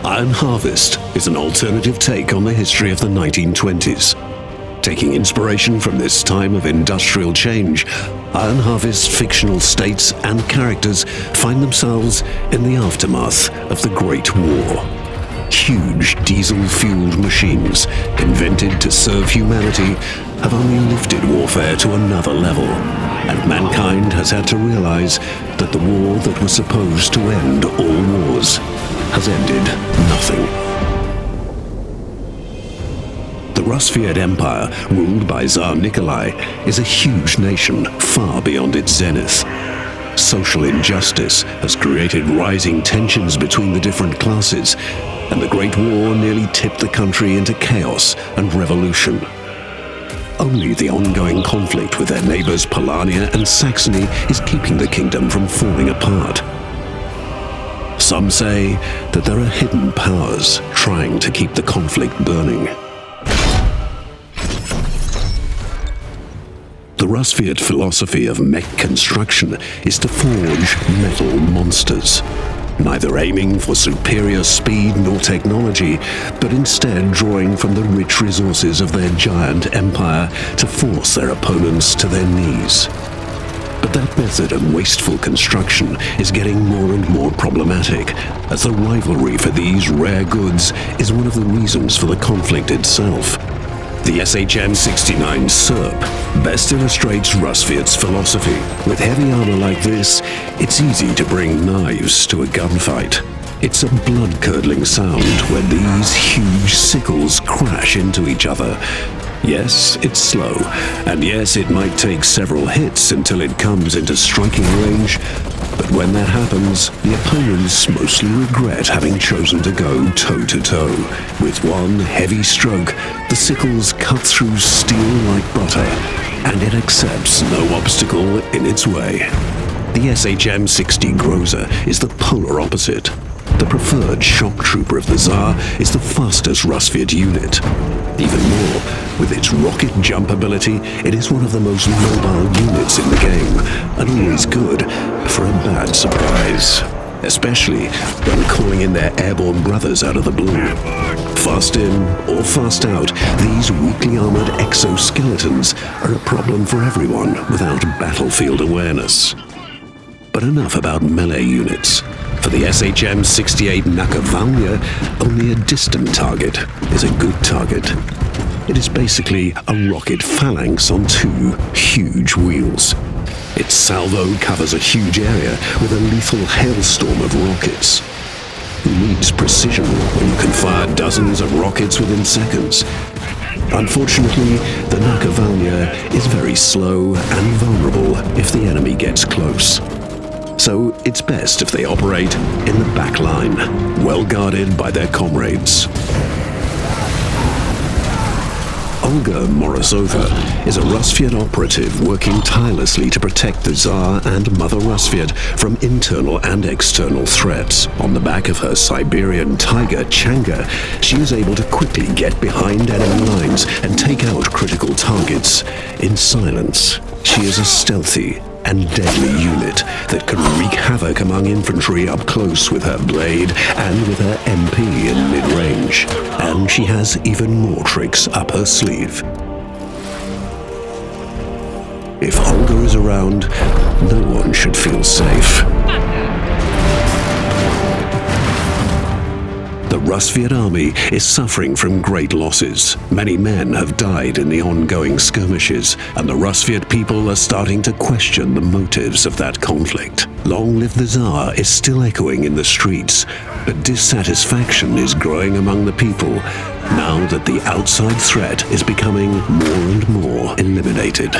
Iron Harvest is an alternative take on the history of the 1920s. Taking inspiration from this time of industrial change, Iron Harvest's fictional states and characters find themselves in the aftermath of the Great War. Huge diesel-fueled machines, invented to serve humanity, have only lifted warfare to another level, and mankind has had to realize that the war that was supposed to end all wars has ended nothing. The Rusviet Empire, ruled by Tsar Nikolai, is a huge nation far beyond its zenith. Social injustice has created rising tensions between the different classes, and the Great War nearly tipped the country into chaos and revolution. Only the ongoing conflict with their neighbors Polania and Saxony is keeping the kingdom from falling apart. Some say that there are hidden powers trying to keep the conflict burning. The Rusviet philosophy of mech construction is to forge metal monsters, neither aiming for superior speed nor technology, but instead drawing from the rich resources of their giant empire to force their opponents to their knees. But that method of wasteful construction is getting more and more problematic, as the rivalry for these rare goods is one of the reasons for the conflict itself. The SHM-69 SERP best illustrates Rusviet's philosophy. With heavy armor like this, it's easy to bring knives to a gunfight. It's a blood-curdling sound when these huge sickles crash into each other. Yes, it's slow, and yes, it might take several hits until it comes into striking range, but when that happens, the opponents mostly regret having chosen to go toe-to-toe. With one heavy stroke, the sickles cut through steel like butter, and it accepts no obstacle in its way. The SHM-60 Groza is the polar opposite. The preferred shock trooper of the Tsar is the fastest Rusviet unit. Even more, with its rocket jump ability, it is one of the most mobile units in the game, and always good for a bad surprise. Especially when calling in their airborne brothers out of the blue. Fast in or fast out, these weakly armored exoskeletons are a problem for everyone without battlefield awareness. But enough about melee units. For the SHM-68 Nakovalnya, only a distant target is a good target. It is basically a rocket phalanx on two huge wheels. Its salvo covers a huge area with a lethal hailstorm of rockets. Who needs precision when you can fire dozens of rockets within seconds? Unfortunately, the Nakovalnya is very slow and vulnerable if the enemy gets close. So it's best if they operate in the back line, well guarded by their comrades. Olga Morozova is a Rusviet operative working tirelessly to protect the Tsar and Mother Rusviet from internal and external threats. On the back of her Siberian tiger Changa, she is able to quickly get behind enemy lines and take out critical targets. In silence, she is a stealthy and deadly unit that can wreak havoc among infantry up close with her blade and with her MP in mid-range. And she has even more tricks up her sleeve. If Olga is around, no one should feel safe. The Rusviet army is suffering from great losses. Many men have died in the ongoing skirmishes, and the Rusviet people are starting to question the motives of that conflict. Long Live the Tsar is still echoing in the streets, but dissatisfaction is growing among the people now that the outside threat is becoming more and more eliminated.